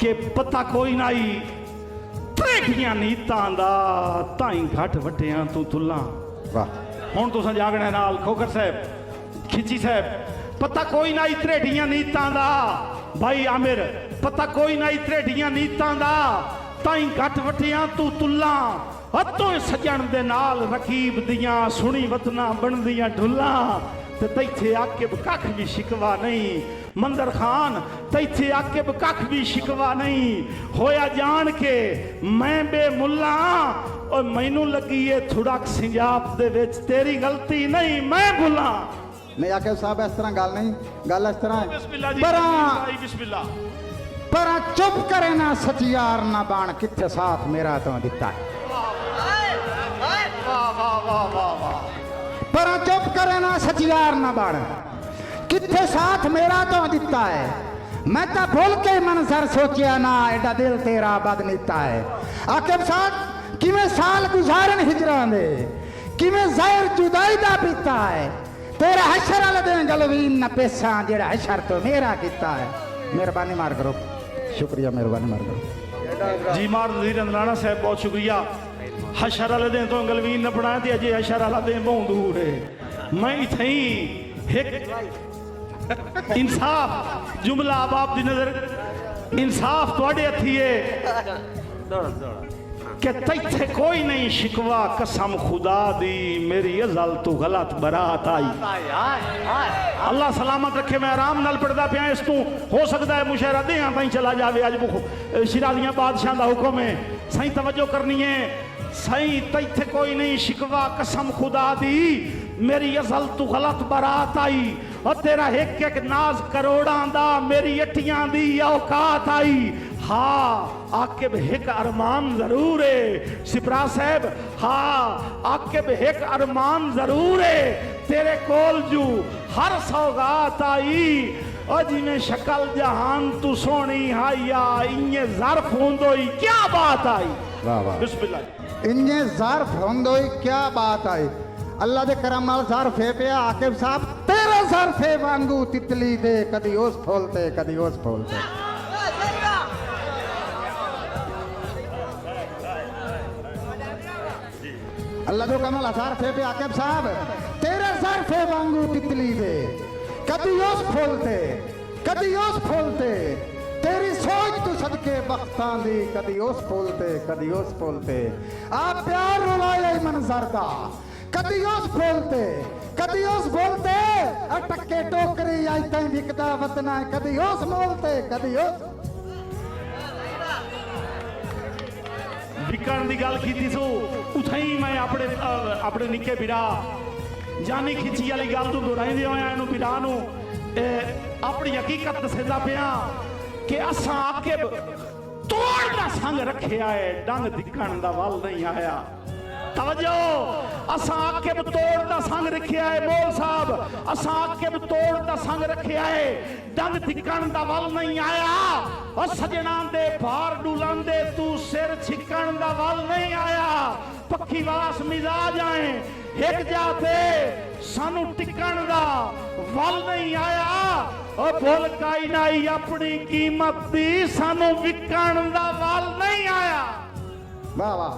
कि पता कोई नाई त्रेखियां नीतां दा ताई घट वटियां तू तुला। वाह हुण तुसां जागना नाल खोखर साहब खिची साहब पता कोई नाई त्रेखियां नीतां दा भाई आमिर पता कोई नाई त्रेखियां नीतां दा ताई घट वटियां तू तुला। हत्तों सजण दे नाल रकीब दियां सुनी वतना बनदियां ढुला। ते तैथे आके कख भी शिकवा नहीं मंदर खान तैथे आके कख भी शिकवा नहीं होया जान के मैं बेमुल्ला और मैनू लगी है थुड़क सिंजाब दे विच तेरी गलती नहीं मैं भुला। नहीं आके साहब इस तरह गल नहीं गल इस तरह बिस्मिल्लाह जी पर बिस्मिल्लाह पर चुप करे ना सचियार ना बाण किथे साथ मेरा तो दिता है। पर चुप करे ना सचियार ना बाण किथे साथ मेरा तो दिता है। मैं तो भूल के मनसर सोचिया ना एडा दिल तेरा बदनीता है। आकिब साहब किवें साल गुजारन हिजरां दे किवें ज़ाहिर जुदाई दा पीता है। तेरा हशर वाले दिन गलवीन न पेशा जेड़ा हशर तो मेरा कीता है। मेहरबानी मार करो शुक्रिया मेहरबानी मार करो जी मार नज़ीर अंदराना साहब बहुत शुक्रिया। हशर वाले दिन तो गलवीन न पढ़ाया तो अजे हशर वाला दिन बहुत दूर है। मैं इथे इंसाफ जुमला आप दी नजर इंसाफ थोड़े हथी है कि तैथे कोई नहीं शिकवा कसम खुदा दी मेरी अजल तू गलत बरात आई। अल्लाह सलामत रखे मैं आराम नाल पढ़दा पिया इस तू हो सकता है मुशायरा देहां ताईं चला जावे। अज शिरालियां बादशाह दा हुक्म है सही तवज्जो करनी है सही तैथे कोई नहीं शिकवा कसम खुदा दी मेरी अजल तू गलत बरात आई। और तेरा एक एक नाज करोड़ां दा मेरी अठियां दी औकात आई। हाँ आकिब एक अरमान जरूर है सिपरा साहब हाँ आकिब एक अरमान जरूर है तेरे कोल जू हर सौगात आई। और जिमें शक्ल जहान तू सोनी हाइया इन्ने ज़र्फ होंदोई क्या बात आई। वाह वाह बिस्मिल्लाह इन्ने ज़र्फ होंदोई क्या बात आई। अल्लाह दे करम नाल ज़र्फ है पिया आकिब साहब तेरा ज़र्फ है वांगू तितली दे कदी उस फूलते कदी उस फूलते। अल्लाह दे कमल ज़र्फ है पिया आकिब साहब तेरा ज़र्फ है वांगू तितली दे कदी उस फूलते कदी उस फूलते। तेरी सोच तू सदके बख्तां दी कदी उस फूलते कदी उस फूलते। आप प्यार रुलाए मंजर दा कदी उस फूलते कदी उस बोलते टक्के टोकरी आज ताईं विकदा वतना कदी उस मोलते कदी उस विकण की गल की सो उथे ही मैं अपने अपने निके बिरा जानी खिची वाली गल तू दोहराइंदे होया इहनूं बिरा नूं अपनी हकीकत दसदा पिया कि असां आकिब तोड़ दा संग रखिया है डंग दिखण दा वल नहीं आया। तवज्जो असां आकिब तोड़ दा संग रखिया है बोल साहब असां आकिब तोड़ दा संग रखिया है डंग दिखण दा वल नहीं आया। और सजना दे भार डुलांदे तू सिर छिकण दा वल नहीं आया। पक्की वास मिजाज आए एक जाते सानू टिकण दा वल नहीं आया। और भुल काई नाई अपनी कीमत दी सानू विकण दा वल नहीं आया। वाह वाह।